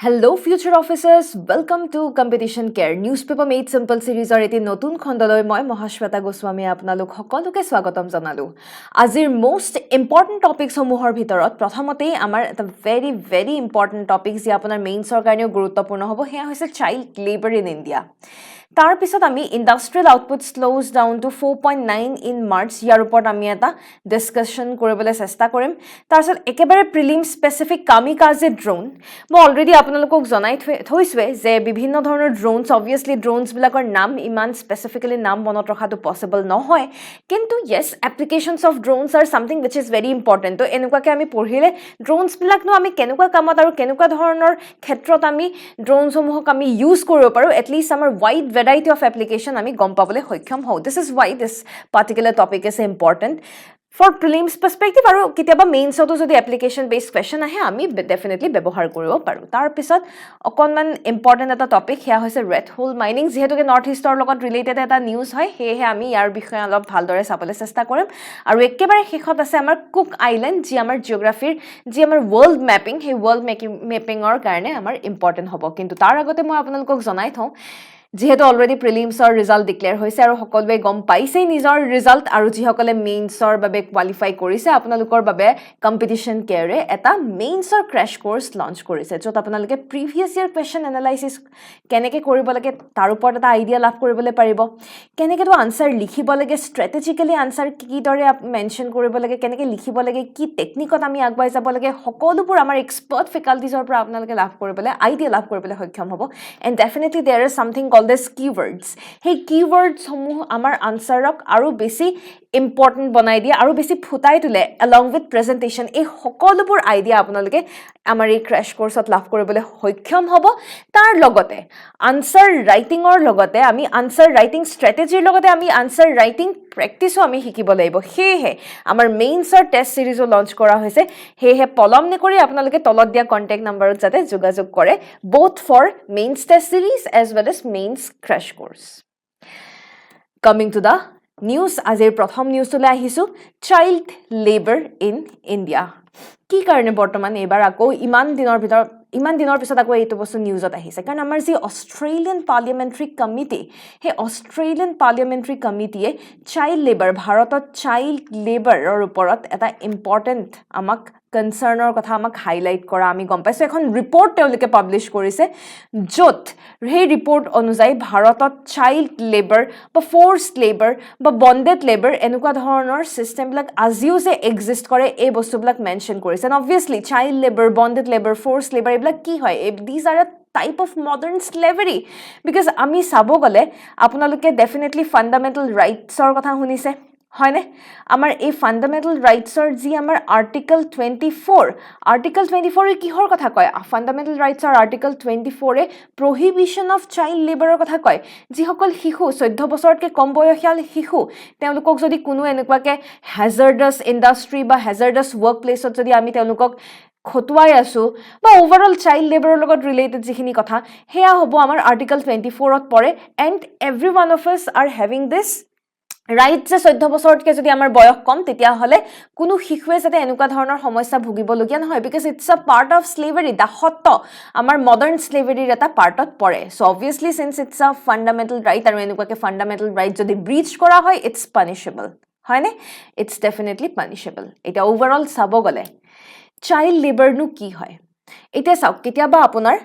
Hello future officers, welcome to Competition Care Newspaper Made Simple series or এটি নতুন খণ্ডলৈ মই মহাশ্বেতা গোস্বামী আপোনালোক সকলোকে স্বাগতম জনালো। আজিৰ most important topics সমূহৰ ভিতৰত প্ৰথমতেই আমাৰ এটা very important topic যি আপোনাৰ মেইনছৰ কাৰণেও গুৰুত্বপূৰ্ণ হ'ব হেয়া হৈছে চাইল্ড লেবাৰ ইন ইণ্ডিয়া। তাৰ পিছত আমি industrial output slows down to 4.9 in March ইয়াৰ ওপৰত আমি এটা ডিসকাশন কৰিবলৈ চেষ্টা কৰিম। তাৰ পিছত একেবাৰে প্ৰিলিম স্পেসিফিক কামিকাজে ড্ৰোন মই অলৰেডি আপোনালোকক জনাই থৈছোৱে যে বিভিন্ন ধৰণৰ ড্ৰোনছ অবভিয়াসলি ড্ৰোনছ বিলাকৰ নাম ইমান স্পেসিফিক্যালি নাম মনত ৰখাটো পসিবল নহয়, কিন্তু yes applications of drones are something which is very important। তো এনেকুৱাকে আমি পঢ়িলে ড্ৰোনছ বিলাকনো আমি কেনেকুৱা কামত আৰু কেনেকুৱা ধৰণৰ ক্ষেত্ৰত আমি ড্ৰোনসমূহক আমি ইউজ কৰিব পাৰো এটলিষ্ট আমাৰ ওয়াইড variety of application আমি গম পাবলৈ সক্ষম হও। This is why this particular topic is important for prelims perspective আৰু কিতাবা মেইনছ তো যদি application based question আহে আমি definitely ব্যৱহাৰ কৰিব পাৰো। তাৰ পিছত অকনমান important এটা টপিক হেয়া হৈছে red hole mining, যেহেতুকে নৰ্থ ইষ্টৰ লগত ৰিলেটেড এটা নিউজ হয় সেয়েহে আমি ইয়াৰ বিষয়ে অলপ ভালদৰে চাবলৈ চেষ্টা কৰিম। আৰু একেবাৰে শেষত আছে আমাৰ কুক আইল্যান্ড যি আমাৰ জিওগ্ৰাফিৰ যি আমাৰ ওয়াৰ্ল্ড ম্যাপিং সেই ওয়াৰ্ল্ড ম্যাপিংৰ কাৰণে আমাৰ ইম্পৰ্টেন্ট হ'ব। কিন্তু তাৰ আগতে মই আপোনালোকক জনাই থওঁ যেহেতু অলৰেডি প্ৰিলিমছৰ ৰিজাল্ট ডিক্লেয়াৰ হৈছে আৰু সকলোৱে গম পাইছেই নিজৰ ৰিজাল্ট আৰু যিসকলে মেইনছৰ বাবে কোৱালিফাই কৰিছে আপোনালোকৰ বাবে কম্পিটিশন কেয়াৰে এটা মেইনছৰ ক্ৰেশ কোৰ্স লঞ্চ কৰিছে য'ত আপোনালোকে প্ৰিভিয়াছ ইয়াৰ কোৱেশ্চন এনালাইসিস কেনেকৈ কৰিব লাগে তাৰ ওপৰত এটা আইডিয়া লাভ কৰিবলৈ পাৰিব, কেনেকৈ তো আনসাৰ লিখিব লাগে, ষ্ট্ৰেটেজিক্যালি আনসাৰ কিদৰে মেনশন কৰিব লাগে, কেনেকৈ লিখিব লাগে, কি টেকনিকত আমি আগবাই যাব লাগে, সকলোবোৰ আমাৰ এক্সপাৰ্ট ফেকাল্টিজৰ পৰা আপোনালোকে লাভ কৰিবলৈ আইডিয়া লাভ কৰিবলৈ সক্ষম হ'ব। And definitely there is something called as keywords। সেই keywords সমূহ আমাৰ আনসাৰক আৰু বেছি ইম্পৰ্টেন্ট বনাই দিয়ে আৰু বেছি ফুটাই তুলে along with presentation। এই সকলোবোৰ আইডিয়া আপোনালোকে আমাৰ এই ক্ৰেশ কোৰ্সত লাভ কৰিবলৈ সক্ষম হ'ব। তাৰ লগতে আনসাৰ ৰাইটিংৰ লগতে আমি আনসাৰ ৰাইটিং ষ্ট্ৰেটেজিৰ লগতে আমি আনসাৰ ৰাইটিং প্ৰেক্টিসও আমি শিকিব লাগিব। সেয়েহে আমাৰ মেইনছৰ টেষ্ট সিৰিজও লঞ্চ কৰা হৈছে। সেয়েহে পলম নকৰি আপোনালোকে তলত দিয়া কন্টেক্ট নম্বৰত যাতে যোগাযোগ কৰে both for mains test series as well as mains crash course। Coming to the news, আজিৰ প্ৰথম নিউজলৈ আহিছো চাইল্ড লেবাৰ ইন ইণ্ডিয়া। কি কাৰণে বৰ্তমান এবাৰ আকৌ ইমান দিনৰ পিছত আকৌ এইটো বস্তু নিউজত আহিছে কাৰণ আমাৰ যি অষ্ট্ৰেলিয়ান পাৰ্লিয়ামেণ্টাৰী কমিটি সেই অষ্ট্ৰেলিয়ান পাৰ্লিয়ামেণ্টাৰী কমিটিয়ে চাইল্ড লেবাৰ ভাৰতত চাইল্ড লেবাৰৰ ওপৰত এটা ইম্পৰ্টেণ্ট আমাক কনসাৰ্ণৰ কথা আমাক হাইলাইট কৰা আমি গম পাইছো। এখন ৰিপৰ্ট তেওঁলোকে পাব্লিছ কৰিছে য'ত সেই ৰিপৰ্ট অনুযায়ী ভাৰতত চাইল্ড লেবাৰ বা ফ'ৰ্চড লেবাৰ বা বণ্ডেড লেবাৰ এনেকুৱা ধৰণৰ চিষ্টেমবিলাক আজিও যে এক্সিষ্ট কৰে এই বস্তুবিলাক মেনশ্যন কৰিছে। And obviously child labour, bonded labour, forced labour এইবিলাক কি হয়? These are a type of modern slavery. Because আমি চাব গ'লে আপোনালোকে ডেফিনেটলি ফাণ্ডামেণ্টেল ৰাইটছৰ কথা শুনিছে হয়নে? আমাৰ এই ফাণ্ডামেণ্টেল ৰাইটছৰ যি আমাৰ আৰ্টিকল 24 কিহৰ কথা কয়? ফাণ্ডামেণ্টেল ৰাইটছৰ আৰ্টিকল 24 প্ৰহিবিশ্যন অফ চাইল্ড লেবাৰৰ কথা কয়। যিসকল শিশু 14 বছৰতকৈ কম বয়সীয়াল শিশু তেওঁলোকক যদি কোনো এনেকুৱাকৈ হেজাৰ্ডাছ ইণ্ডাষ্ট্ৰি বা হেজাৰ্ডাছ ৱৰ্ক প্লেচত যদি আমি তেওঁলোকক খটুৱাই আছো বা ওভাৰঅল চাইল্ড লেবাৰৰ লগত ৰিলেটেড যিখিনি কথা সেয়া হ'ব আমাৰ আৰ্টিকল 24ত পৰে। এণ্ড এভৰি ওৱান অফ আছ আৰ হেভিং দিছ ৰাইট যে 14 বছৰতকৈ যদি আমাৰ বয়স কম তেতিয়াহ'লে কোনো শিশুৱে যাতে এনেকুৱা ধৰণৰ সমস্যা ভুগিবলগীয়া নহয়। বিকজ ইটছ আ পাৰ্ট অফ স্লেভাৰী, দাসত্ব আমাৰ মডাৰ্ণ স্লেভাৰীৰ এটা পাৰ্টত পৰে। চ' অবভিয়াছলি চিন্স ইটছ আ ফাণ্ডামেণ্টেল ৰাইট আৰু এনেকুৱাকৈ ফাণ্ডামেণ্টেল ৰাইট যদি ব্ৰিচ কৰা হয় ইটছ পানিছেবল হয়নে? It's definitely punishable. এতিয়া ওভাৰঅল চাব গ'লে চাইল্ড লেবাৰনো কি হয়? এতিয়া চাওক কেতিয়াবা আপোনাৰ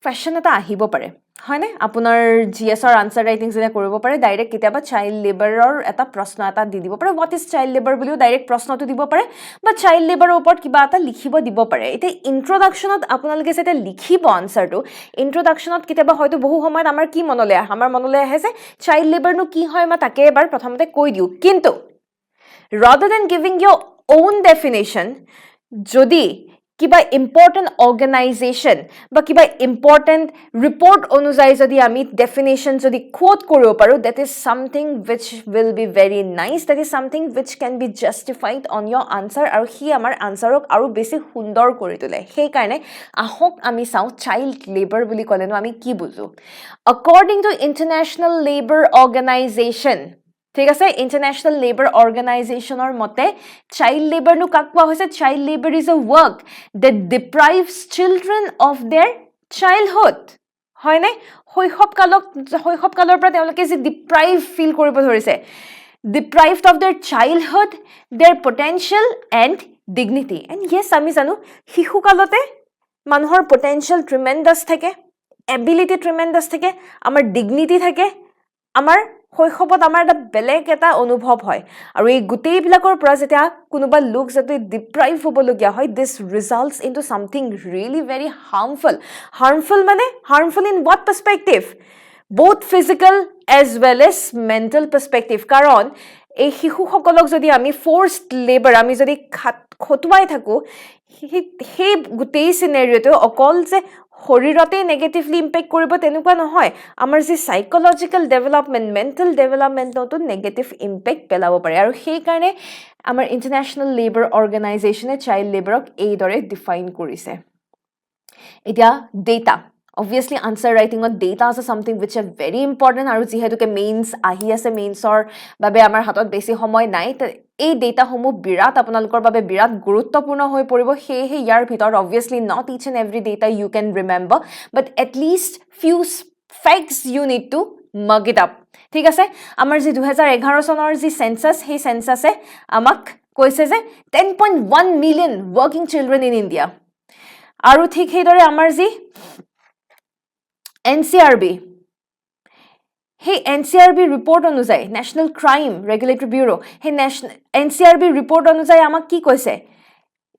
কুৱেশ্যন এটা আহিব পাৰে হয়নে? আপোনাৰ GSৰ আনসাৰ ৰাইটিং যেতিয়া কৰিব পাৰে ডাইৰেক্ট কেতিয়াবা চাইল্ড লেবাৰৰ এটা প্ৰশ্ন এটা দি দিব পাৰে। হোৱাট ইজ চাইল্ড লেবাৰ বুলিও ডাইৰেক্ট প্ৰশ্নটো দিব পাৰে বা চাইল্ড লেবাৰৰ ওপৰত কিবা এটা লিখিব দিব পাৰে। এতিয়া ইন্ট্ৰডাকশ্যনত আপোনালোকে যেতিয়া লিখিব আনসাৰটো ইন্ট্ৰডাকশ্যনত কেতিয়াবা হয়তো বহু সময়ত আমাৰ কি মনলৈ আহে? আমাৰ মনলৈ আহে যে চাইল্ড লেবাৰনো কি হয় মই তাকে এবাৰ প্ৰথমতে কৈ দিওঁ। কিন্তু rather than giving your own definition যদি কিবা ইম্পৰ্টেণ্ট অৰ্গেনাইজেশ্যন বা কিবা ইম্পৰ্টেণ্ট ৰিপৰ্ট অনুযায়ী যদি আমি ডেফিনেশ্যন যদি কোট কৰিব পাৰোঁ that is something which will be very nice, that is something which can be justified on your answer আৰু সি আমাৰ আনচাৰক আৰু বেছি সুন্দৰ কৰি তোলে। সেইকাৰণে আহক আমি চাওঁ চাইল্ড লেবাৰ বুলি ক'লেনো আমি কি বুজোঁ। According to international labour organisation ঠিক আছে, ইণ্টাৰনেশ্যনেল লেবাৰ অৰ্গেনাইজেশ্যনৰ মতে চাইল্ড লেবাৰনো কাক কোৱা হৈছে? Child labour is a work that deprives children of their childhood হয়নে শৈশৱকালৰ পৰা তেওঁলোকে যে ডিপ্ৰাইভ ফিল কৰিব ধৰিছে deprived of their childhood, their potential and dignity. And yes, আমি জানো শিশুকালতে মানুহৰ potential tremendous থাকে, ability tremendous থাকে, আমাৰ dignity থাকে, আমাৰ শৈশৱত আমাৰ এটা বেলেগ এটা অনুভৱ হয় আৰু এই গোটেইবিলাকৰ পৰা যেতিয়া কোনোবা লোক যদি ডিপ্ৰাইভ হ'বলগীয়া হয় this results into something really very harmful মানে harmful in what perspective both physical as well as mental perspective কারণ এই শিশুসকলক যদি আমি forced labor আমি যদি খটুৱাই থাকো সেই গোটেই সিনাৰিওটো অকল যে শৰীৰতে নেগেটিভলি ইম্পেক্ট কৰিব তেনেকুৱা নহয় আমাৰ যে সাইকোলজিক্যাল ডেভেলপমেন্ট মেন্টাল ডেভেলপমেন্টতো নেগেটিভ ইম্পেক্ট পেলাব পাৰে আৰু সেই কাৰণে আমাৰ ইন্টাৰনেশ্যনেল লেবাৰ অৰ্গানাইজেচনে চাইল্ড লেবাৰক এই দৰে ডিফাইন কৰিছে এতিয়া data obviously answer writing on data is something which are very important aru jihetuke mains ahi ase mainsor babe amar hatot beshi homoy nai ei data homu birat apnalokor babe birat guruttopurno hoi poribo he yar bhitor obviously not each and every data you can remember but at least few facts you need to mug it up ঠিক আছে আমাৰ যে 2011 চনৰ যে census সেই সেন্সাসে আমাক কৈছে যে 10.1 million working children in India আৰু ঠিক হেইদৰে আমাৰ যে NCRB hey NCRB report অনুযায়ী National Crime Regulatory Bureau hey NCRB report অনুযায়ী আমাক কি কৈছে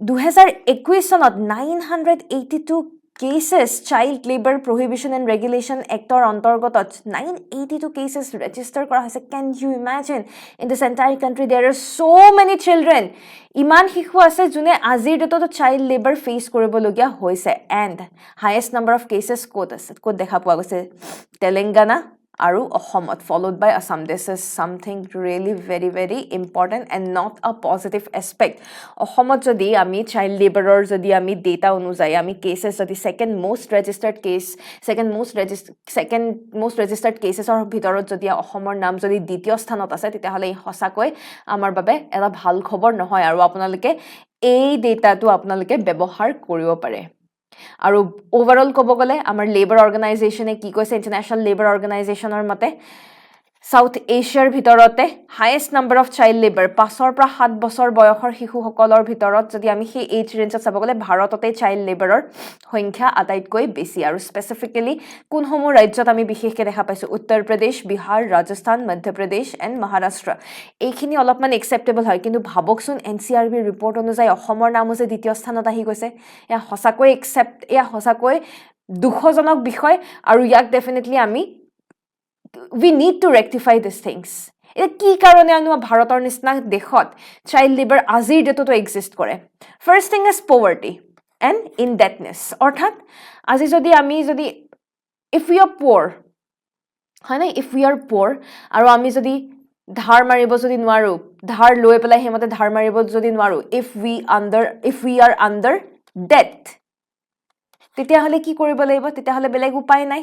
2021 চনত 982 cases child labor prohibition and regulation act or অন্তৰ্গত 982 cases register কৰা হৈছে can you imagine in this entire country there are so many children ইমান শিশু আছে যোনে আজিৰ ডেটত চাইল্ড লেবাৰ ফেস কৰিবলগীয়া হৈছে and highest number of cases ক'ত দেখা পোৱা গৈছে তেলেংগানা আৰু অসমত followed by Assam this is something really very important and not a positive aspect অসমত যদি আমি চাইল্ড লেবাৰৰ যদি আমি ডেটা অনুযায়ী আমি কেसेस যদি second most registered cases অৰ ভিতৰত যদি অসমৰ নাম যদি দ্বিতীয় স্থানত আছে তেতিয়া হলে হসাকৈ আমাৰ বাবে এটা ভাল খবৰ নহয় আৰু আপোনালোকে এই ডেটাটো আপোনালোকে ব্যৱহাৰ কৰিব পাৰে আৰু ওভাৰঅল ক'ব গলে আমাৰ লেবাৰ অৰ্গানাইজেচনে কি কৈছে ইন্টাৰনেশ্যনেল লেবাৰ অৰ্গানাইজেচনৰ মতে সাউথ এছিয়াৰ ভিতৰতে highest number of child labour 5 পৰা 7 বছৰ বয়সৰ শিশুসকলৰ ভিতৰত যদি আমি সেই এজ ৰেঞ্জত চাব গলে ভাৰততে চাইল্ড লেবাৰৰ সংখ্যা আটাইতকৈ বেছি আৰু স্পেসিফিক্যালি কোনসমূহ ৰাজ্যত আমি বিশেষকৈ দেখা পাইছো উত্তৰ প্ৰদেশ বিহাৰ ৰাজস্থান মধ্য প্ৰদেশ এণ্ড মহাৰাষ্ট্ৰ এইখিনি অলপমান একসেপ্টেবল হয় কিন্তু ভাবকচোন NCRB ৰিপৰ্ট অনুযায়ী অসমৰ নাম হৈছে দ্বিতীয় স্থানত আহি গৈছে এয়া হসাকৈ দুখজনক বিষয় আৰু ইয়াক ডেফিনেটলি আমি we need to rectify these things কি কারণে আনো ভাৰতৰ নিচিনা দেশত চাইল্ড লেবাৰ আজিৰ ডেটতো এক্সিস্ট কৰে first thing is poverty and indebtedness অৰ্থাৎ আজি যদি আমি যদি if we are poor হয় না if we are poor আৰু আমি যদি ধাৰ মাৰিব যদি নোৱাৰো ধাৰ লৈ পেলাই হেমতে ধাৰ মাৰিব যদি নোৱাৰো if we are under debt তেতিয়া হলে কি কৰিব লাগিব তেতিয়া হলে বেলেগ উপায় নাই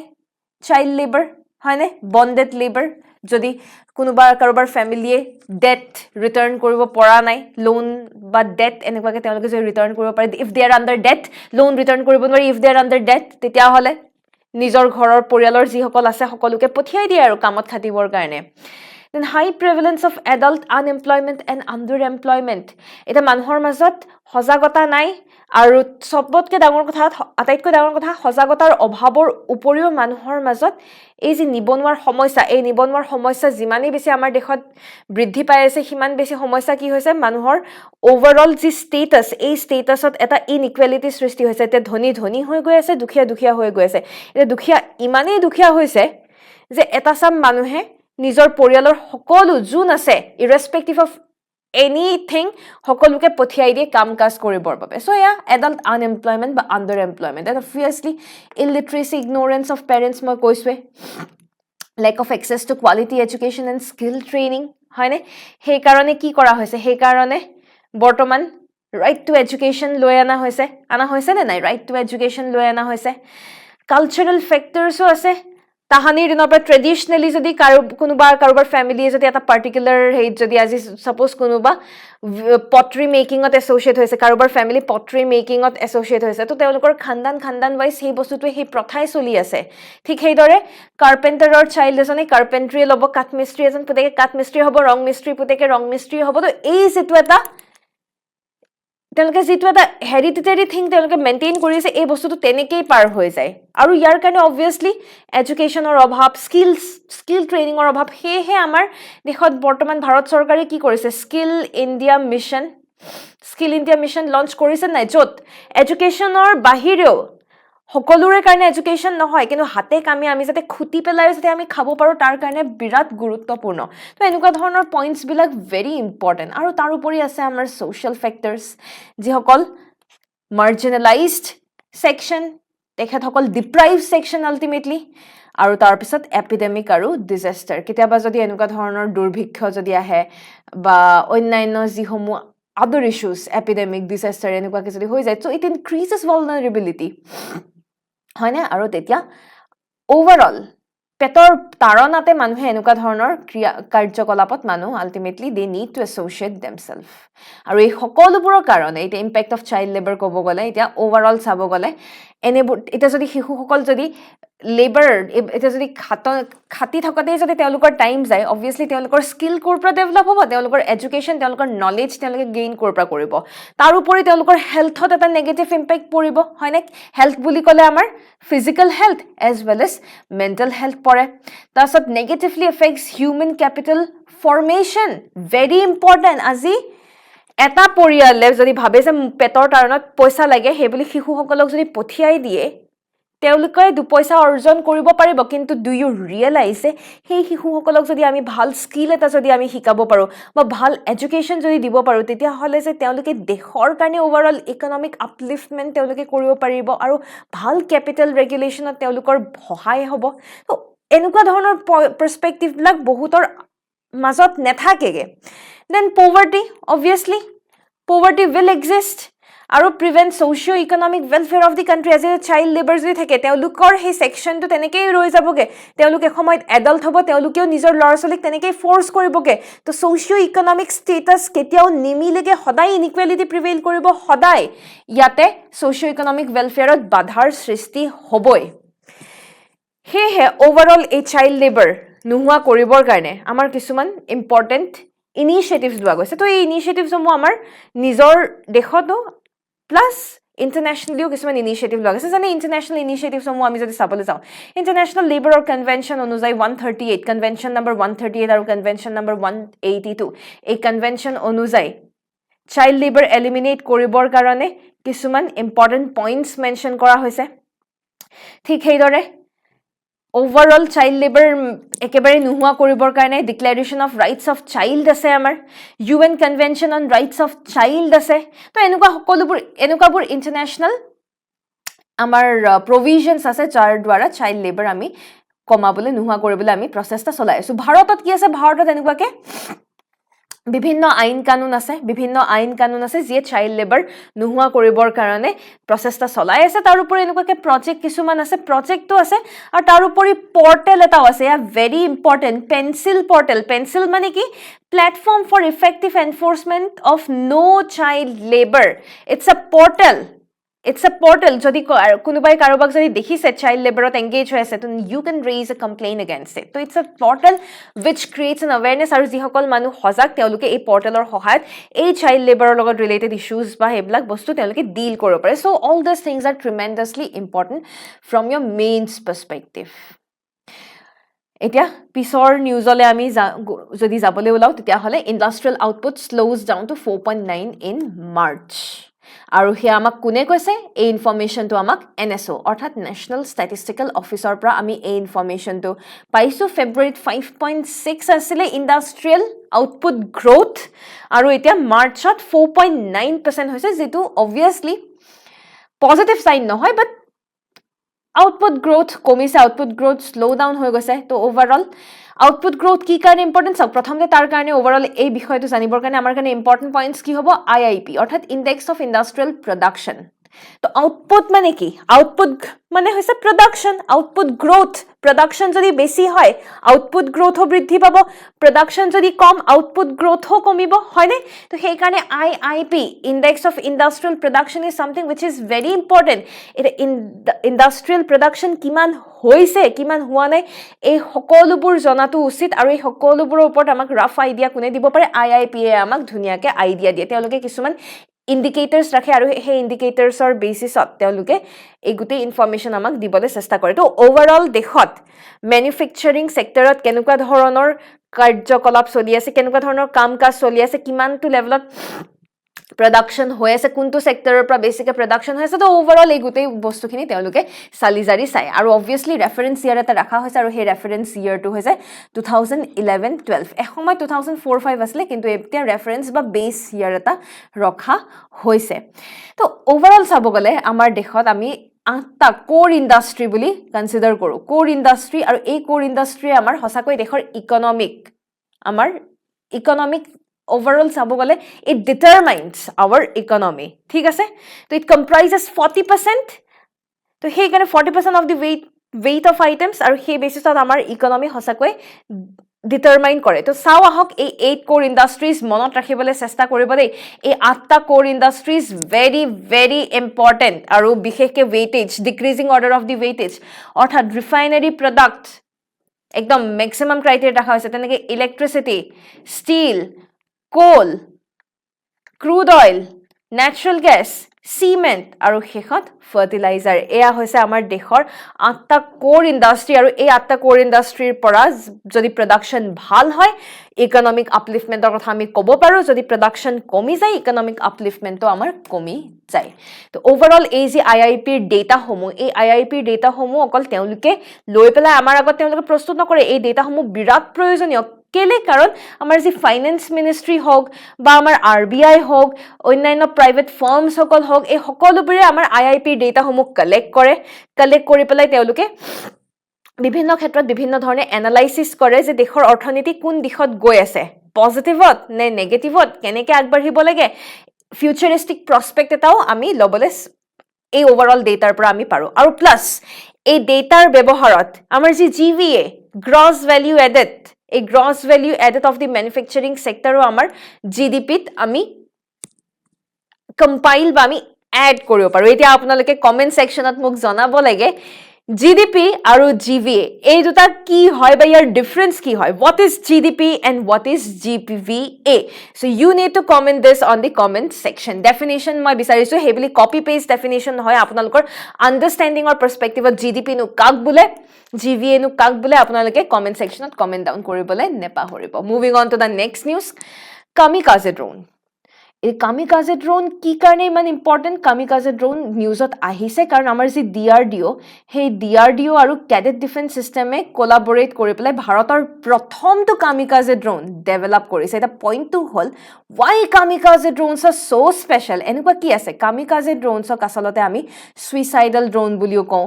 চাইল্ড লেবাৰ হয় না বন্ডেড লেবাৰ যদি কোনোবা কাৰোবাৰ ফ্যামিলিয়ে ডেট ৰিটাৰ্ণ কৰিব পৰা নাই লোন বা ডেট এনেকুৱাকে তেওঁলোকে যদি ৰিটাৰ্ণ কৰিব পাৰে if they are under debt loan return কৰিব নোৱাৰি if they are under debt তেতিয়া হলে নিজৰ ঘৰৰ পৰিয়ালৰ যিসকল আছে সকলোকে পঠিয়াই দিয়ে আৰু কামত খাটিবৰ কাৰণে then high prevalence of adult unemployment and underemployment এটা মানুহৰ মাজত সজাগতা নাই আৰু সবতকৈ ডাঙৰ কথা আটাইতকৈ ডাঙৰ কথা সজাগতাৰ অভাৱৰ উপৰিও মানুহৰ মাজত এই যে নিবনুৱাৰ সমস্যা যিমানেই বেছি আমাৰ দেশত বৃদ্ধি পাই আছে সিমান বেছি সমস্যা কি হৈছে মানুহৰ ওভাৰঅল যি ষ্টেটাস এই ষ্টেটাসত এটা ইনইকুৱেলিটি সৃষ্টি হৈছে তে ধনী হৈ গৈ আছে দুখীয়া হৈ গৈ আছে এটা দুখীয়া ইমানেই দুখীয়া হৈছে যে এটা সাম মানুহে নিজৰ পৰিয়ালৰ সকলো জুন আছে ইৰেসপেক্টিভ অফ এনিথিং সকলোকে পঠিয়াই দিয়ে কাম কাজ কৰিবৰ বাবে সো ইয়া এডাল্ট আনএমপ্লয়মেন্ট বা under employment and obviously illiteracy ignorance of parents মই কৈছোৱে lack of access to quality education and skill training হয়নে সেই কাৰণে কি কৰা হৈছে সেই কাৰণে বৰ্তমান right to education লৈ আনা হৈছে নে নাই right to education লৈ আনা হৈছে কালচাৰেল ফেক্টৰছো আছে তাহানিৰ দিনৰ পৰা ট্ৰেডিশনেলি যদি কাৰোবাৰ ফেমিলিয়ে যদি এটা পাৰ্টিকুলাৰ হেইত যদি আজি সাপোজ কোনোবা পট্ৰি মেকিঙত এছ'চিয়েট হৈছে কাৰোবাৰ ফেমিলি পট্ৰি মেকিঙত এছ'চিয়েট হৈছে তো তেওঁলোকৰ খানদান ৱাইজ সেই বস্তুটোৱে সেই প্ৰথাই চলি আছে ঠিক সেইদৰে কাৰ্পেণ্টাৰৰ চাইল্ড এজনে কাৰ্পেণ্ট্ৰি ল'ব কাঠ মিস্ত্ৰী এজন পুতেকে কাঠ মিস্ত্ৰী হ'ব ৰং মিস্ত্ৰী পুতেকে ৰং মিস্ত্ৰী হ'ব তো এই যেটো এটা তেওঁলোকে যেটো এটা হেৰিডিটেৰী থিং তেওঁলোকে মেইনটেইন কৰি আছে এই বস্তুটো তেনেকেই পাৰ হৈ যায় আৰু ইয়াৰ কাৰণে অবভিয়াছলি এডুকেশ্যনৰ অভাৱ স্কিল ট্ৰেইনিঙৰ অভাৱ হেহে আমাৰ দেশত বৰ্তমান ভাৰত চৰকাৰে কি কৰিছে স্কিল ইণ্ডিয়া মিছন লঞ্চ কৰিছে নাই য'ত এডুকেশ্যনৰ বাহিৰেও সকলোৰে কাৰণে এডুকেশ্যন নহয় কিন্তু হাতে কামে আমি যাতে খুটি পেলাই যাতে আমি খাব পাৰো তাৰ কাৰণে বিৰাট গুৰুত্বপূৰ্ণ তো এনেকুৱা ধৰণৰ পইণ্টছ বিলাক ভেৰি ইম্পৰ্টেণ্ট আৰু তাৰ উপৰি আছে আমাৰ সোশ্যাল ফেক্টৰছ যিসকল মাৰ্জিনেলাইজড সেকশন তেখেতসকল ডিপ্ৰাইভ সেকশন আল্টিমেটলি আৰু তাৰপিছত এপিডেমিক আৰু ডিজাষ্টাৰ কেতিয়াবা যদি এনেকুৱা ধৰণৰ দুৰ্ভিক্ষ যদি আহে বা অন্যান্য যিসমূহ other issues epidemic disaster এনেকুৱাকে যদি হৈ যায় so it increases vulnerability হয় না আৰু তেতিয়া ওভাৰঅল পেটৰ তাৰণাতে মানুহে এনেকুৱা ধৰণৰ কাৰ্যকলাপত মানুহ ultimately they need to associate themselves আৰু এই সকলোবোৰৰ কাৰণে এটা ইম্পেক্ট অফ চাইল্ড লেবাৰ ক'ব গ'লে এতিয়া ওভাৰঅল চাব গ'লে এনেবোৰ এতিয়া যদি শিশুসকল যদি লেবাৰ এটা যদি খাতি থকাতেই যদি তেওঁলোকৰ টাইম যায় অবভিয়াছলি তেওঁলোকৰ স্কিল ক'ৰ পৰা ডেভেলপ হ'ব তেওঁলোকৰ এডুকেশ্যন তেওঁলোকৰ নলেজ তেওঁলোকে গেইন ক'ৰ পৰা কৰিব তাৰ উপৰি তেওঁলোকৰ হেল্থত এটা নেগেটিভ ইম্পেক্ট পৰিব হয়নে হেল্থ বুলি ক'লে আমাৰ physical health as well as mental health পৰে তাৰপিছত negatively affects human capital formation very important আজি এটা পৰিয়ালে যদি ভাবে যে পেটৰ তাৰণত পইচা লাগে সেই বুলি শিশুসকলক যদি পঠিয়াই দিয়ে তেওঁলোকে দুপইচা অৰ্জন কৰিব পাৰিব কিন্তু ডু ইউ ৰিয়েলাইজ সেই শিশুসকলক যদি আমি ভাল স্কিল এটা যদি আমি শিকাব পাৰো বা ভাল এডুকেশ্যন যদি দিব পাৰো তেতিয়া হ'লে যে তেওঁলোকে দেশৰ কাৰণে ওভাৰঅল ইকনমিক আপলিফটমেণ্ট তেওঁলোকে কৰিব পাৰিব আৰু ভাল কেপিটেল ৰেগুলেশ্যনত তেওঁলোকৰ সহায় হ'ব তো এনেকুৱা ধৰণৰ পাৰ্সপেক্টিভবিলাক বহুতৰ মাজত নেথাকেগে then poverty obviously poverty will exist আৰু prevent socio economic welfare of the country as a child labour যদি থাকে তেওঁলোকৰ সেই সেকশনটো তেনেকেই ৰৈ যাবগে তেওঁলোকে সময়ত এডাল্ট হ'ব তেওঁলোকেও নিজৰ ল'ৰা ছোৱালীক তেনেকেই ফ'ৰ্চ কৰিবগে তো সোশিও ইকনমিক ষ্টেটাছ কেতিয়াও নিমিলেগে সদায় ইনইকুৱেলিটি প্ৰিভেইল কৰিব সদায় ইয়াতে সোশিও ইকনমিক ওয়েলফেয়াৰত বাধাৰ সৃষ্টি হ'বই হেহে ওভাৰঅল এই চাইল্ড লেবাৰ নোহোৱা কৰিবৰ কাৰণে আমাৰ কিছুমান ইম্পৰ্টেণ্ট ইনিচিয়েটিভছ লোৱা গৈছে তো এই ইনিচিয়েটিভছসমূহ আমাৰ নিজৰ দেশতো প্লাছ ইণ্টাৰনেশ্যনেলিও কিছুমান ইনিচিয়েটিভ লোৱা গৈছে যেনে ইণ্টাৰনেশ্যনেল ইনিচিয়েটিভসমূহ আমি যদি চাবলৈ যাওঁ ইণ্টাৰনেশ্যনেল লেবাৰৰ কনভেনশ্যন অনুযায়ী 138 কনভেনশ্যন নম্বৰ 138 আৰু কনভেনশ্যন নম্বৰ 182 এই কনভেনশ্যন অনুযায়ী চাইল্ড লেবাৰ এলিমিনেট কৰিবৰ কাৰণে কিছুমান ইম্পৰ্টেণ্ট পইণ্টছ মেনশ্যন কৰা হৈছে ঠিক সেইদৰে ওভাৰঅল চাইল্ড লেবাৰ একেবাৰে নোহোৱা কৰিবৰ কাৰণে declaration of rights of child আছে আমাৰ UN convention on rights of child আছে তো এনেকুৱাবোৰ ইণ্টাৰনেশ্যনেল আমাৰ প্ৰভিজনছ আছে যাৰ দ্বাৰা চাইল্ড লেবাৰ আমি কমাবলৈ নোহোৱা কৰিবলৈ আমি প্ৰচেষ্টা চলাই আছো ভাৰতত কি আছে ভাৰতত এনেকুৱাকে বিভিন্ন আইন কানুন আছে যিয়ে চাইল্ড লেবাৰ নোহোৱা কৰিবৰ কাৰণে প্ৰচেষ্টা চলাই আছে তাৰ উপৰি এনেকুৱাকে প্ৰজেক্ট কিছুমান আছে প্ৰজেক্টটো আছে আৰু তাৰ উপৰি পৰ্টেল এটাও আছে ইয়া ভেৰি ইম্পৰ্টেণ্ট পেন্সিল মানে কি platform for effective enforcement of no child labour it's a portal যদি কোনোবাই কাৰোবাক যদি দেখিছে চাইল্ড লেবাৰত এংগেজ হৈ আছে তো you can raise a complain against it তো it's a portal which creates an awareness আৰু যিসকল মানুহ সজাগ তেওঁলোকে এই পৰ্টেলৰ সহায়ত এই চাইল্ড লেবাৰৰ লগত ৰিলেটেড ইস্যুজ বা সেইবিলাক বস্তু তেওঁলোকে ডিল কৰিব পাৰে so all this things are tremendously important from your mains perspective এতিয়া পিছৰ নিউজলৈ আমি যদি যাবলৈ ওলাও তেতিয়াহ'লে industrial output slows down to 4.9 in March আৰু হে আমাক কোনে কৈছে এই ইনফৰমেশনটো আমাক NSO অৰ্থাৎ নেশ্যনেল ষ্টেটিষ্টিকেল অফিচৰ পৰা আমি এই ইনফৰমেশনটো পাইছো ফেব্ৰুৱাৰীত 5.6 আছিল ইণ্ডাষ্ট্ৰিয়েল আউটপুট গ্ৰোথ আৰু এতিয়া মাৰ্চত 4.9% হৈছে যেটো অবভিয়াছলি পজিটিভ সাইন নহয় বাট আউটপুট গ্ৰোথ কমিছে আউটপুট গ্ৰোথ স্লো ডাউন হৈ গৈছে তো ওভাৰঅল আউটপুট গ্ৰোথ কি কাৰণে ইম্পৰ্টেন্ট চাওক প্ৰথমতে তাৰ কাৰণে ওভাৰঅল এই বিষয়টো জানিবৰ কাৰণে আমাৰ কাৰণে ইম্পৰ্টেন্ট পইণ্টছ কি হ'ব IIP অৰ্থাৎ ইনডেক্স অফ ইণ্ডাষ্ট্ৰিয়েল প্ৰডাকশ্যন তো আউটপুট মানে কি আউটপুট মানে হৈছে প্ৰডাকশন আউটপুট গ্ৰোথ প্ৰডাকশন যদি বেছি হয় আউটপুট গ্ৰোথো বৃদ্ধি পাব প্ৰডাকশন যদি কম আউটপুট গ্ৰোথো কমিব হয়নে তো সেই কাৰণে IIP index of industrial production is something which is very important এটা ইন্ডাষ্ট্ৰিয়েল প্ৰডাকশন কিমান হৈছে কিমান হোৱা নাই এই সকলোবোৰ জনাটো উচিত আৰু এই সকলোবোৰৰ ওপৰত আমাক ৰাফ আইডিয়া কোনে দিব পাৰে আইআইপি এ আমাক ধুনীয়াকৈ আইডিয়া দিয়ে তেওঁলোকে কিছুমান indicators rakhe aru he indicators or basis ot teluke ei gute information amak dibole chesta kore to overall dekhot manufacturing sector ot kenukwa dhoronor karjokolap choli ase kenukwa dhoronor kam kaj choli ase kiman tu level ot production hoy ase kuntu sector pra basic production hoy ase to overall ei gute bostu khini teluke salizari sai aru obviously reference year eta rakha hoise aru he reference year tu hoise 2011-12 ehomoy 2004-5 asle kintu etia reference ba base year eta rakha hoise to overall sabogale amar dekhot ami আঠটা কোৰ industry বুলি consider কৰো কোৰ industry আৰু এই কোৰ industry আমাৰ হসাকৈ দেশৰ economic overall sabogale it determines our economy ঠিক আছে তো it comprises 40% তো সেই কাৰণে 40% of the weight of items আৰু সেই basis ত আমাৰ economy হসাকৈ determine কৰে তো চাও আহক এই 8 core industries মনত ৰাখিবলৈ চেষ্টা কৰিব দেই এই 8টা core industries very important আৰু বিশেষকৈ weightage decreasing order of the weightage অৰ্থাৎ refinery product একদম maximum criteria ৰাখা হৈছে তেনেকৈ electricity steel coal, crude oil, natural gas, cement আৰু শেষত fertilizer এয়া হৈছে আমাৰ দেশৰ 8টা কোৰ ইন্ডাষ্ট্ৰি আৰু এই 8টা কোৰ ইন্ডাষ্ট্ৰিৰ পৰা যদি প্ৰডাকশন ভাল হয় ইকোনমিক আপলিফমেন্টৰ কথা আমি ক'ব পাৰো যদি প্ৰডাকশন কমি যায় ইকোনমিক আপলিফমেন্টটো আমাৰ কমি যায় তো ওভাৰঅল এই যে আইআইপিৰ ডেটা সমূহ এই আইআইপিৰ ডেটা সমূহ অকল তেওঁলোকে লৈ পেলাই আমাৰ আগত তেওঁলোকে প্ৰস্তুত নকৰে এই ডেটা সমূহ বিৰাট প্ৰয়োজনীয় কেলে কাৰণ আমাৰ যে ফাইনান্স মিনিষ্ট্ৰি হওক বা আমাৰ আৰবিআই হওক অন্যান্য প্ৰাইভেট ফাৰ্মছ সকল হওক এই সকলোবোৰে আমাৰ আইআইপি ডেটা সমূহ কালেক্ট কৰি পেলাই তেওঁলোকে বিভিন্ন ক্ষেত্ৰত বিভিন্ন ধৰণে এনালাইসিস কৰে যে দেশৰ অৰ্থনীতি কোন দিশত গৈ আছে পজিটিভত নে নেগেটিভত কেনেকৈ আগবাঢ়িব লাগে ফিউচাৰিষ্টিক প্ৰস্পেক্ট এটাও আমি লবলে এই ওভাৰঅল ডেটাৰ পৰা আমি পাৰো আৰু প্লাস এই ডেটাৰ ব্যৱহাৰত আমাৰ যে জিভিএ gross value aided a gross value added of the manufacturing sector o amar gdp t ami compile ba ami add koribo paru etia apnaloke comment section at muk janabo lage gdp aru gva ei duta ki hoy ba your difference ki hoy what is gdp and what is gva so you need to comment this on the comment section definition moi bisarisu heavily copy paste definition hoy apnalokor understanding or perspective of gdp nu kak bule gva nu kak bule apnaloke comment section at comment down koribole nepahoribo moving on to the next news kamikaze drone এই kamikaze drone কি কাৰণে ইমান important kamikaze drone নিউজত আহিছে কাৰণ আমাৰ যি ডিআৰডিও সেই ডিআৰডিও আৰু ক্যাডেট ডিফেন্স সিস্টেমে কোলাবৰেট কৰি পেলাই ভাৰতৰ প্ৰথমটো কামিকাজে ড্ৰোন ডেভেলপ কৰিছে এটা পইণ্টটো হ'ল why kamikaze drones are so special এনেকুৱা কি আছে kamikaze drones আচলতে আমি সুইসাইডাল ড্ৰোন বুলিও কওঁ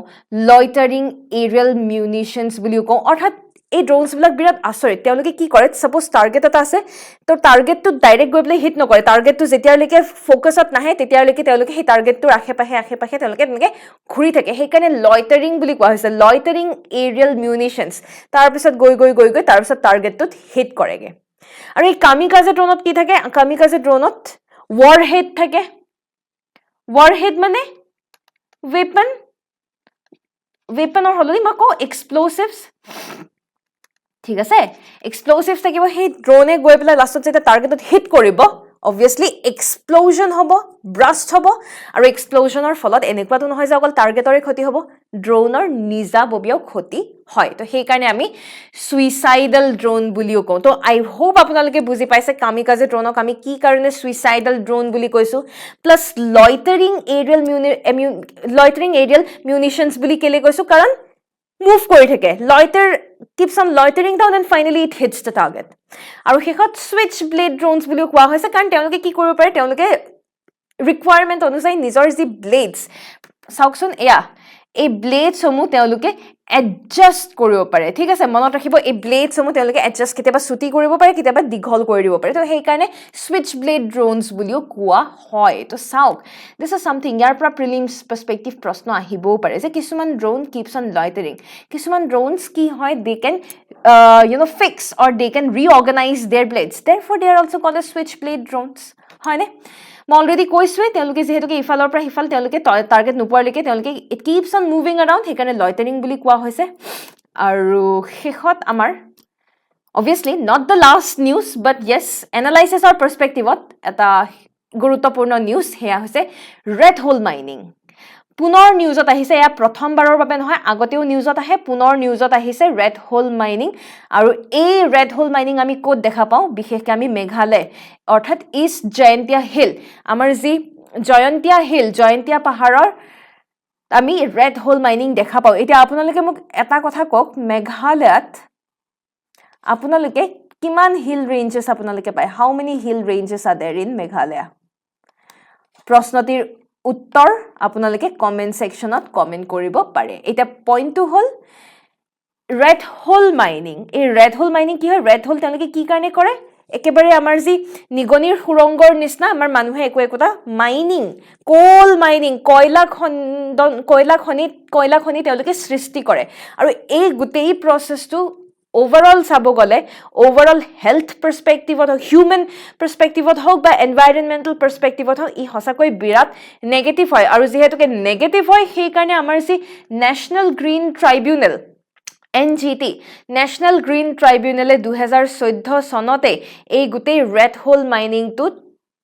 লয়টাৰিং এৰিয়েল মিউনিশনছ বুলিও কওঁ অৰ্থাৎ এই ড্ৰোনস বিলাক বিৰাট আচৰিত তেওঁলোকে কি কৰে সাপোজ টাৰ্গেট এটা আছে তো টাৰ্গেটটো ডাইৰেক্ট গৈ পেলাই হিট নকৰে টাৰ্গেটটো যেতিয়ালৈকে ফোকাসত নাহে তেতিয়ালৈকে তেওঁলোকে সেই টাৰ্গেটটোৰ আশে-পাশে তেওঁলোকে তেনেকে ঘূৰি থাকে সেইকাৰণে লয়টাৰিং বুলি কোৱা হৈছে লয়টাৰিং এৰিয়েল মিউনিশনছ তাৰ পিছত গৈ তাৰ পিছত টাৰ্গেটটোত হিট কৰেগে আৰু এই কামিকাজে ড্ৰোনত কি থাকে কামিকাজে ড্ৰোনত ওয়াৰহেড থাকে ওয়াৰহেড মানে weaponৰ হলনি মই কওঁ এক্সপ্লোসিভস ঠিক আছে এক্সপ্লোসিভস থাকিব সেই ড্ৰোনে গৈ পেলাই লাষ্টত যেটা টাৰ্গেটত হিট কৰিব obviously explosion hobo burst hobo aru explosion or followed enekwa to nohoy je okol target or khoti hobo drone or nija bobiao khoti hoy to hei karone ami suicidal drone buliu ko to I hope apunaloke buji paise kamikaze drone ok ami ki karone suicidal drone buli koisu plus loitering aerial munitions buli kele koisu karon move kori thake loiter keeps on loitering down and finally it hits the target aru hekhot switchblade drones buli koa hoise karon teoloke ki koribo pare teoloke requirement onusai nijor ji blades saukson eya ei blades somu teoloke adjust কৰিব পাৰে ঠিক আছে মনত ৰাখিব এই ব্লেডছ সমূহ তেওঁলোকে adjust কেতিয়াবা ছুটি কৰিব পাৰে কেতিয়াবা দীঘল কৰি দিব পাৰে তো সেইকাৰণে সুইচ ব্লেড ড্ৰোনছ বুলিও কোৱা হয় তো চাওক দিছ ইজ সামথিং ইয়াৰ পৰা প্ৰিলিমছ পাৰ্সপেক্টিভ প্ৰশ্ন আহিবও পাৰে যে কিছুমান ড্ৰোন কিপছ অন লয়টাৰিং কিছুমান ড্ৰোনছ কি হয় they can fix or they can reorganize their blades therefore they are also' called as switch blade drones হয়নে মই অলৰেডি কৈছোৱে তেওঁলোকে যেহেতুকে ইফালৰ পৰা সিফাল তেওঁলোকে টাৰ্গেট নোপোৱালৈকে তেওঁলোকে it keeps on moving around সেইকাৰণে লয়টাৰিং বুলি কোৱা হৈছে আৰু শেষত আমাৰ obviously not the last news but yes analysis or perspective এটা গুৰুত্বপূৰ্ণ নিউজ হেয়া হৈছে red hole mining পুনৰ নিউজত আহিছে এয়া প্ৰথমবাৰৰ বাবে নহয় আগতেও নিউজত আহে পুনৰ নিউজত আহিছে red hole mining আৰু এই red hole mining আমি ক'ত দেখা পাওঁ বিশেষকৈ আমি মেঘালয় অৰ্থাৎ ইষ্ট জয়ন্তীয়া হিল আমাৰ যি জয়ন্তীয়া পাহাৰৰ আমি red hole mining দেখা পাওঁ এতিয়া আপোনালোকে মোক এটা কথা কওক মেঘালয়ত আপোনালোকে কিমান হিল ৰেঞ্জেছ আপোনালোকে পায় how many hill ranges are there in Meghalaya প্ৰশ্নটিৰ উত্তৰ আপোনালোকে কমেন্ট সেকশনত কমেন্ট কৰিব পাৰে এটা পইণ্টটো হ'ল red hole mining এই red hole mining কি হয় red hole তেওঁলোকে কি কাৰণে কৰে একেবাৰে আমাৰ যি নিগনিৰ সুৰংগৰ নিচিনা আমাৰ মানুহে একোটা মাইনিং কোল মাইনিং কয়লা খনি তেওঁলোকে সৃষ্টি কৰে আৰু এই গোটেই প্ৰসেসটো overall sabo gole overall health perspective or human perspective hok ba environmental perspective hok I hosakoi birat negative hoy aru jehetu ke negative hoy sei karone amar si national green tribunal NGT national green tribunal 2014 sonote ei gutei red hole mining tu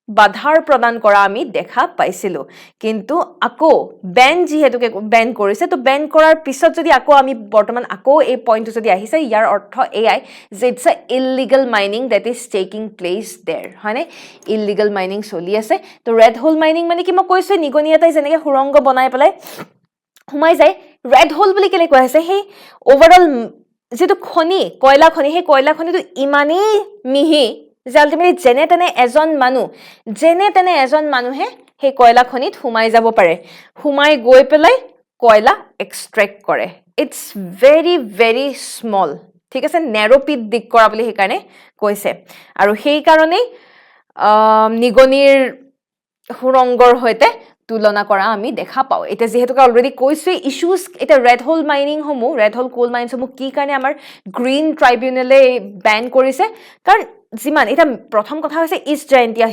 বাধাৰ প্ৰদান কৰা আমি দেখা পাইছিলো কিন্তু আকো Ben যেহেতুকে Ben কৰিছে তো বেন কৰাৰ পিছত যদি আকো আমি বৰ্তমান আকো এই পইণ্টটো যদি আহিছে ইয়াৰ অৰ্থ এআই যে it's a illegal mining that is taking place there হয়নে ইলিগেল মাইনিং চলি আছে তো ৰেড হোল মাইনিং মানে কি মই কৈছো নিগনি এটাই যেনেকে সুৰংগ বনাই পেলাই হুমাই যায় ৰেড হোল বুলি কেলে কোৱা হৈছে সেই ওভাৰঅল যেটো খনি কয়লা খনি সেই কয়লা খনিটো ইমানেই মিহি যে আলটিমেটলি যেনে তেনে এজন মানুহে সেই কয়লা খনিত হুমাই যাব পাৰে হুমাই গৈ পেলাই কয়লা এক্সট্ৰেক্ট কৰে ইটস ভেৰি ভেৰি স্মল ঠিক আছে নেৰো পিট দিক কৰা বুলি হেকাৰণে কৈছে আৰু সেই কাৰণেই নিগনিৰ হুৰংগৰ হৈতে তুলনা কৰা আমি দেখা পাও এটা যেহেতুকে অলৰেডি কৈছে ইস্যুজ এটা ৰেড হোল মাইনিং হমু ৰেড হোল কোল মাইনছ হমু কি কাৰণে আমাৰ গ্ৰীণ ট্ৰাইব্যুনেলে বেন কৰিছে কাৰণ জিমান এটা প্ৰথম কথা হৈছে east Jaintia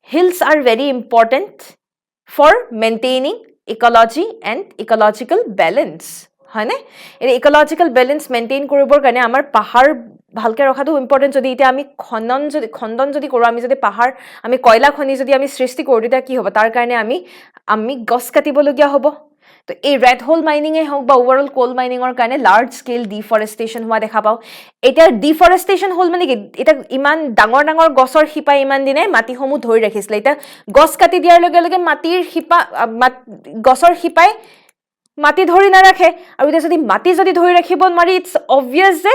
hills are very important for maintaining ecology and ecological balance হয়নে এই ইকোলজিক্যাল ব্যালেন্স মেইনটেইন কৰিবৰ কাৰণে আমাৰ পাহাৰ ভালকে ৰখাটো ইম্পৰ্টেন্ট যদি এটা আমি খণ্ডন যদি কৰো আমি যদি পাহাৰ আমি কয়লা খনি যদি আমি সৃষ্টি কৰো তেতিয়া কি হ'ব তাৰ কাৰণে আমি গছ কাটিবলগীয়া হ'ব তো এই ৰেড হোল মাইনিং এ হওক বা ওভাৰঅল কোল মাইনিংৰ কাৰণে লাৰ্জ স্কেল ডিফৰেষ্টেশন হোৱা দেখা পাও এটা ডিফৰেষ্টেশন হল মানে কি এটা ইমান ডাঙৰ গছৰ শিপা ইমান দিনে মাটিসমূহ ধৰি ৰাখিছিল এটা গছ কাটি দিয়াৰ লগে লগে মাটিৰ শিপা গছৰ শিপাই মাটি ধৰি নাৰাখে আৰু এটা যদি মাটি যদি ধৰি ৰাখিব নোৱাৰি ইটস অবভিয়াস যে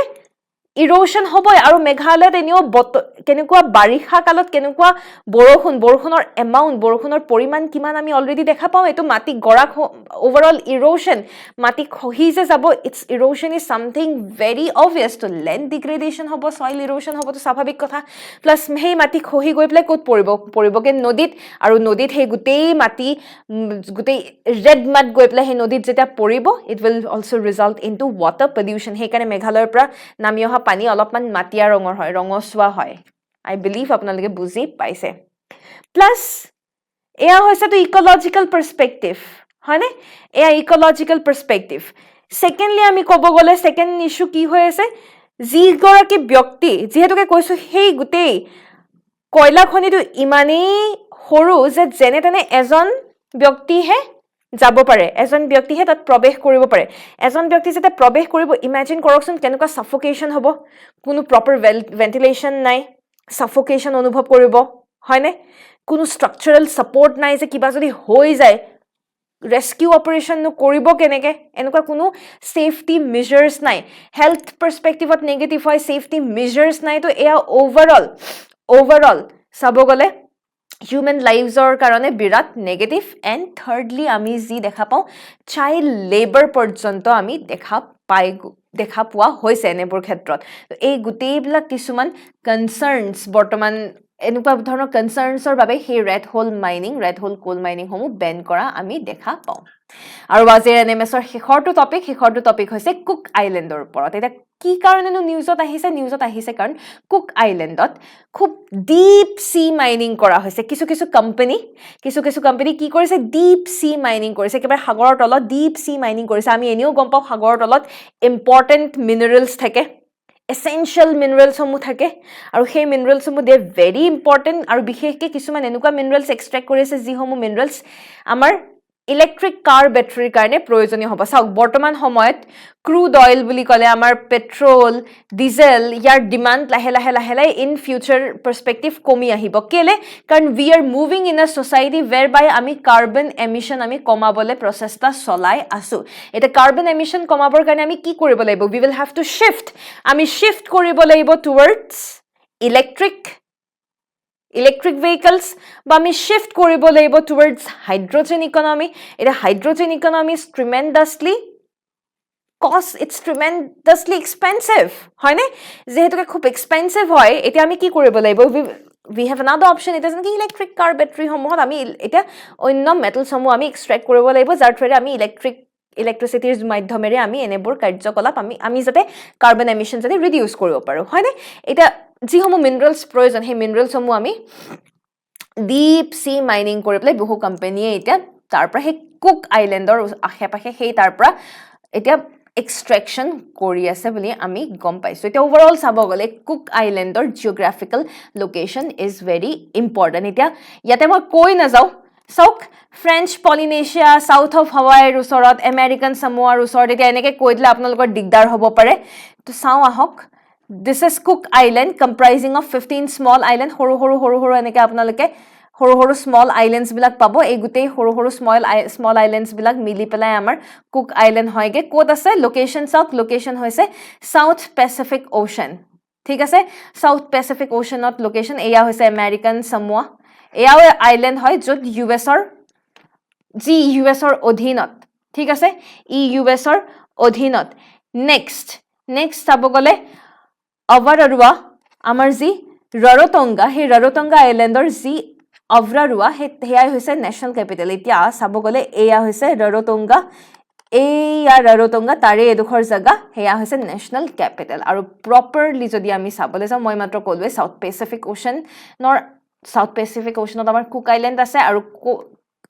ইৰোশন হ'বই আৰু মেঘালয়ত এনেও কেনেকুৱা বাৰিষা কালত কেনেকুৱা বৰষুণৰ এমাউন্ট বৰষুণৰ পৰিমাণ কিমান আমি অলৰেডি দেখা পাও এটো মাটি গৰা ওভাৰঅল ইৰোশন মাটি খহি যে যাব it's erosion is something very obvious to land degradation হ'ব সয়েল ইৰোশন হ'ব তো স্বাভাৱিক কথা প্লাস সেই মাটি খহি গৈ প্লে ক'ত পৰিবকে নদীত আৰু নদীত সেই গোটেই মাটি গোটেই ৰেড মাড গৈ প্লে সেই নদীত যেটা পৰিব it will also result into water pollution হেকাৰণে মেঘালয়ৰ পৰা নামি অহা পানী অলপমান মাটিয়া ৰঙৰ হয় ৰঙচুৱা হয় আই বিলিভ আপোনালোকে বুজি পাইছে প্লাস এয়া হৈছে তো ইকোলজিক্যাল পার্সপেক্টিভ হয়নে এয়া ইকোলজিক্যাল পার্সপেক্টিভ সেকেন্ডলি আমি কব গলে সেকেন্ড ইস্যু কি হৈ আছে যি গৰাকী ব্যক্তি যেহেতুকে কৈছো সেই গুটেই কয়লা খনিটো ইমানেই সৰু যে যেনে তেনে এজন ব্যক্তিহে যাব পাৰে এজন ব্যক্তিহে তাত প্ৰৱেশ কৰিব পাৰে এজন ব্যক্তি যেতে প্ৰৱেশ কৰিব ইমাজিন কৰকচোন কেনেকুৱা সাফোকেশন হ'ব কোনো প্ৰপাৰ ভেন্টিলেশন নাই সাফোকেশন অনুভৱ কৰিব হয়নে কোনো স্ট্ৰাকচাৰাল সাপোৰ্ট নাই যে কিবা যদি হৈ যায় ৰেস্কিউ অপাৰেশন নো কৰিব কেনেকে এনেকুৱা কোনো সেফটি মেজাৰ্স নাই হেলথ পাৰ্সপেক্টিভত নেগেটিভ হয় সেফটি মেজাৰ্স নাই তো এয়া ওভাৰঅল চাব গলে human lives or karone birat negative and thirdly ami ji dekha pao child labor porjonto ami dekha পাই দেখা পোৱা হৈছে এনেবোৰ ক্ষেত্ৰত এই গোটেইবিলাক কিছুমান কনচাৰ্নছ বৰ্তমান এনেকুৱা ধৰণৰ কনচাৰ্নছৰ বাবে সেই ৰেড হোল কোল মাইনিং সমূহ বেন কৰা আমি দেখা পাওঁ আৰু আজিৰ এনএমএছৰ শেষৰটো টপিক হৈছে কুক আইলেণ্ডৰ ওপৰত এটা কি কাৰণেনো নিউজত আহিছে কাৰণ কুক আইলেণ্ডত খুব ডিপ সি মাইনিং কৰা হৈছে কিছু কোম্পানী কি কৰিছে ডিপ সি মাইনিং কৰিছে একেবাৰে সাগৰৰ তলত ডিপ সি মাইনিং কৰিছে আমি এনেও গম পাওঁ সাগৰৰ তলত ইম্পৰ্টেণ্ট মিনাৰেলছ থাকে essential minerals সমূহ থাকে আৰু সেই minerals সমূহ they are very important আৰু বিশেষকৈ কিছুমান এনেকুৱা minerals extract কৰিছে যি সমূহ minerals আমাৰ ইলেক্ট্ৰিক কাৰ বেটাৰীৰ কাৰণে প্ৰয়োজনীয় হ'ব চাওক বৰ্তমান সময়ত ক্ৰুড অইল বুলি ক'লে আমাৰ পেট্ৰল ডিজেল ইয়াৰ ডিমান্ড লাহে ইন ফিউচাৰ পাৰ্সপেক্টিভ কমি আহিব কেলে কাৰণ we are moving in a society whereby আমি কাৰ্বন এমিশন আমি কমাবলৈ প্ৰচেষ্টা চলাই আছো এটা কাৰ্বন এমিশন কমাবৰ কাৰণে আমি কি কৰিব লাগিব we will have to shift কৰিব লাগিব towards electric vehicles বা আমি shift কৰিব লাগিব towards hydrogen economy এটা hydrogen economy is tremendously expensive হয় নে যেহেতুকে খুব এক্সপেন্সিভ হয় এতিয়া আমি কি কৰিব লাগিব we have another option এটা যেন কি ইলেক্ট্ৰিক কাৰ বেটাৰী সমূহত আমি এটা অন্য মেটালছ সমূহ আমি এক্সট্ৰেক্ট কৰিব লাগিব যাৰ থ্ৰুৰে আমি ইলেক্ট্ৰিচিটিৰ মাধ্যমেৰে আমি এনেবোৰ কাৰ্যকলাপ আমি যাতে কাৰ্বন এমিশন যাতে ৰিডিউস কৰিব পাৰো হয় নে এটা যি সমূহ মিনাৰেলছ প্ৰয়োজন সেই মিনাৰেলছ সমূহ আমি ডিপ সি মাইনিং কৰি পেলাই বহু কোম্পানীয়ে এতিয়া তাৰ পৰা সেই কুক আইলেণ্ডৰ আশেপাশে সেই তাৰ পৰা এতিয়া এক্সট্ৰেকশন কৰি আছে বুলি আমি গম পাইছো এটা ওভাৰঅল চাব গলে কুক আইলেণ্ডৰ geographical location is very important এতিয়া ইয়াতে মই কৈ নাযাও সাউক ফ্ৰেঞ্চ পলিনেশিয়া সাউথ অফ হাৱাইৰ ওচৰত আমেৰিকান সামোৱাৰ ওচৰত এতিয়া এনেকৈ কৈ দিলে আপোনালোকৰ দিগদাৰ হ'ব পাৰে তো চাও আহক this is cook island comprising of 15 small island হৰু এনেকৈ আপোনালোকে হৰু small islands বিলাক পাব এই গুটেই হৰু small islands বিলাক মিলি পেলাই আমাৰ কুক আইল্যান্ড হয়গে কোত আছে লোকেশন হৈছে সাউথ পেসিফিক ওশান ঠিক আছে সাউথ পেসিফিক ওশানত লোকেশন এয়া হৈছে আমেৰিকান সামোয়া এয়াও আইল্যান্ড হয় যত ইউএছৰ অধীনত ঠিক আছে ইউএছৰ অধীনত নেক্সট চাব গলে অভাৰৰুৱা আমাৰ যি ৰৰতঙ্গা সেই ৰৰতঙ্গা আইল্যান্ডৰ যি অভাৰৰুৱা হেয়াই হৈছে নেশনাল ক্যাপিটেল এতিয়া চাব গলে এয়া হৈছে ৰৰতঙ্গা তাৰে এডোখৰ জায়গা হেয়া হৈছে নেশনাল ক্যাপিটেল আৰু প্ৰপাৰলি যদি আমি চাবলৈ যাওঁ মই মাত্ৰ কলোৱে সাউথ পেসিফিক ওশানত আমাৰ কুক আইল্যান্ড আছে আৰু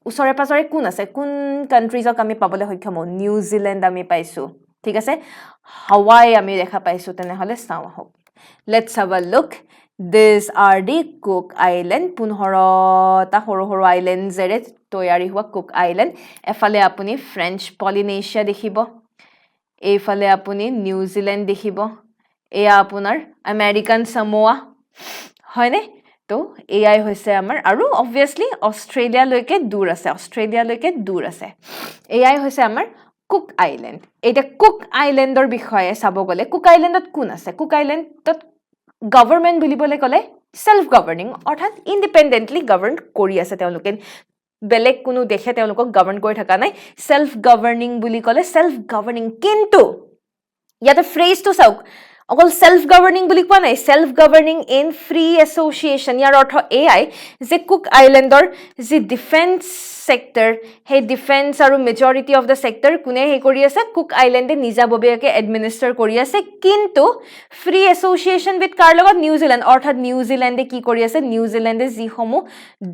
ওচৰে পাজৰে কোন আছে কোন কান্ট্ৰিজক আমি পাবলৈ সক্ষম হওঁ নিউজিল্যান্ড আমি পাইছো ঠিক আছে হাৱাই আমি দেখা পাইছো তেনেহলে চাও আহক let's have a look these are the cook island 15টা সৰু আইল্যান্ড জেৰে তৈয়াৰী হোৱা কুক আইল্যান্ড এফালে আপুনি ফ্ৰেঞ্চ পলিনেশিয়া দেখিব এইফালে আপুনি নিউজিল্যান্ড দেখিব এয়া আপোনাৰ আমেৰিকান সামোয়া হয়নে তো এয়াই হৈছে আমাৰ আৰু obviously অষ্ট্ৰেলিয়া লৈকে দূৰ আছে এয়াই হৈছে আমাৰ কুক আইল্যান্ড এটা কুক আইল্যান্ডৰ বিষয়ে চাব গলে কুক আইল্যান্ডত কোন আছে কুক আইল্যান্ডত গভৰ্নমেন্ট বুলিবলৈ কলে সেলফ গভৰ্নিং অৰ্থাৎ ইন্ডিপেন্ডেন্টলি গভৰ্ন কৰি আছে তেওঁলোকে বেলেগ কোনো দেশে তেওঁলোকক গভৰ্ন কৰি থকা নাই সেলফ গভৰ্নিং বুলি কলে সেলফ গভৰ্নিং কিন্তু ইয়াতে ফ্ৰেজটো চাওক অকল সেলফ গভৰ্নিং বুলি কোৱা নাই self governing in free association ইয়াৰ অৰ্থ এয়াই যে কুক আইল্যান্ডৰ যি ডিফেন্স সেক্টৰ হে ডিফেন্স আৰু মেজৰিটি অফ দ্য সেক্টৰ কোনে হে কৰি আছে কুক আইল্যান্ডে নিজাববীয়াকৈ এডমিনিষ্ট্ৰেট কৰি আছে কিন্তু ফ্ৰী এছ'চিয়েশ্যন উইথ কাৰ লগত নিউজিল্যান্ড অৰ্থাৎ নিউজিল্যান্ডে কি কৰি আছে নিউজিল্যান্ডে যিসমূহ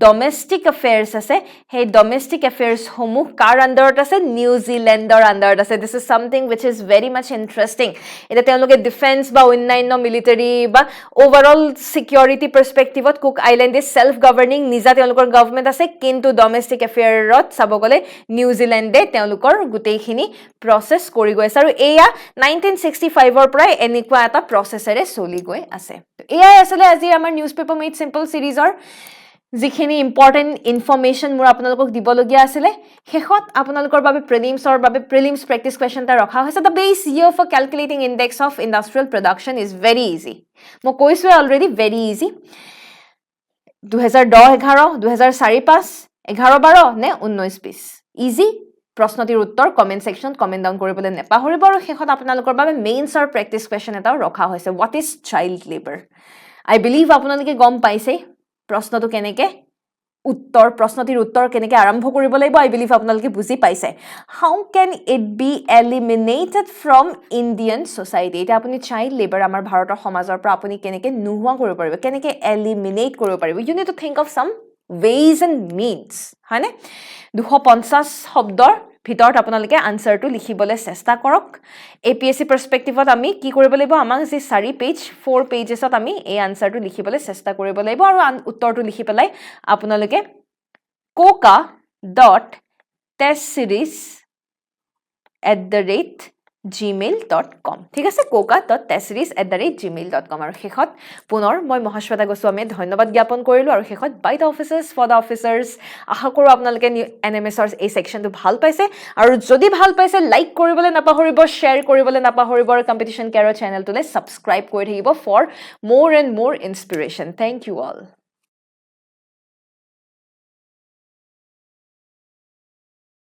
ডমেষ্টিক এফেয়াৰ্ছ আছে সেই ডমেষ্টিক এফেয়াৰ্ছ সমূহ কাৰ আণ্ডাৰত আছে নিউজিল্যান্ডৰ আণ্ডাৰত আছে this is something which is very much interesting এটা তেওঁলোকে ডিফেন্স বা অন্যান্য মিলিটাৰী বা ওভাৰঅল সিকিউৰিটি পাৰ্সপেক্টিভত Cook Island is self governing নিজা তেওঁলোকৰ গভৰ্নমেন্ট আছে কিন্তু ডমেষ্টিক এফেয়াৰত চাব গলে নিউজিল্যান্ডে তেওঁলোকৰ গোটেইখিনি প্ৰসেস কৰি গৈ আছে আৰু এয়া 1965ৰ পৰা এনেকুৱা এটা প্ৰসেসৰে চলি গৈ আছে এয়াই আসলে আজি আমাৰ নিউজ পেপাৰ মেড সিম্পল সিৰিজৰ যিখিনি ইম্পৰ্টেন্ট ইনফৰমেশন মোৰ আপোনালোকক দিবলগীয়া আছিল শেষত আপোনালোকৰ বাবে প্ৰিলিমছ প্ৰেক্টিস কোৱেশ্চন এটা ৰখা হৈছে the base year for calculating index of industrial production is very easy মই কৈছো অলৰেডি very easy 2010 11 2004 5 11 12 নে 19 20 easy প্ৰশ্নটিৰ উত্তৰ কমেণ্ট ছেকশ্যনত কমেণ্ট ডাউন কৰিবলৈ নেপাহৰিব আৰু শেষত আপোনালোকৰ বাবে মেইনছৰ প্ৰেক্টিছ কুৱেশ্যন এটাও ৰখা হৈছে what is child labour I believe আপোনালোকে গম পাইছে প্ৰশ্নটো কেনেকৈ প্ৰশ্নটিৰ উত্তৰ কেনেকৈ আৰম্ভ কৰিব লাগিব আই বিলিভ আপোনালোকে বুজি পাইছে how can it be eliminated from Indian society এতিয়া আপুনি চাইল্ড লেবাৰ আমাৰ ভাৰতৰ সমাজৰ পৰা আপুনি কেনেকৈ নোহোৱা কৰিব পাৰিব কেনেকৈ এলিমিনেট কৰিব পাৰিব you need to think of some ways and means হয়নে 250 শব্দৰ ভিতৰত আপোনালোকে আনসাৰটো লিখিবলৈ চেষ্টা কৰক APSC পাৰ্সপেক্টিভত আমি কি কৰিব লাগিব আমাক যে 4 পেজ 4 পেজেছত আমি এই আনসাৰটো লিখিবলৈ চেষ্টা কৰিব লাগিব আৰু উত্তৰটো লিখি পেলাই আপোনালোকে coca.testseries@gmail.com ঠিক আছে coca.testseries@gmail.com আৰু শেষত পুনৰ মই মহাশ্বেতা গোস্বামীয়ে ধন্যবাদ জ্ঞাপন কৰিলো আৰু শেষত by the officers for the officers আশা কৰোঁ আপোনালোকে NMSৰ এই সেকশনটো ভাল পাইছে আৰু যদি ভাল পাইছে লাইক কৰিবলৈ নাপাহৰিব শ্বেয়াৰ কৰিবলৈ নাপাহৰিব আৰু কম্পিটিশন কেয়াৰৰ চেনেলটোলৈ সাবস্ক্ৰাইব কৰি থাকিব ফৰ মোৰ এণ্ড মোৰ ইনস্পিৰেশ্যন থেংক ইউ অল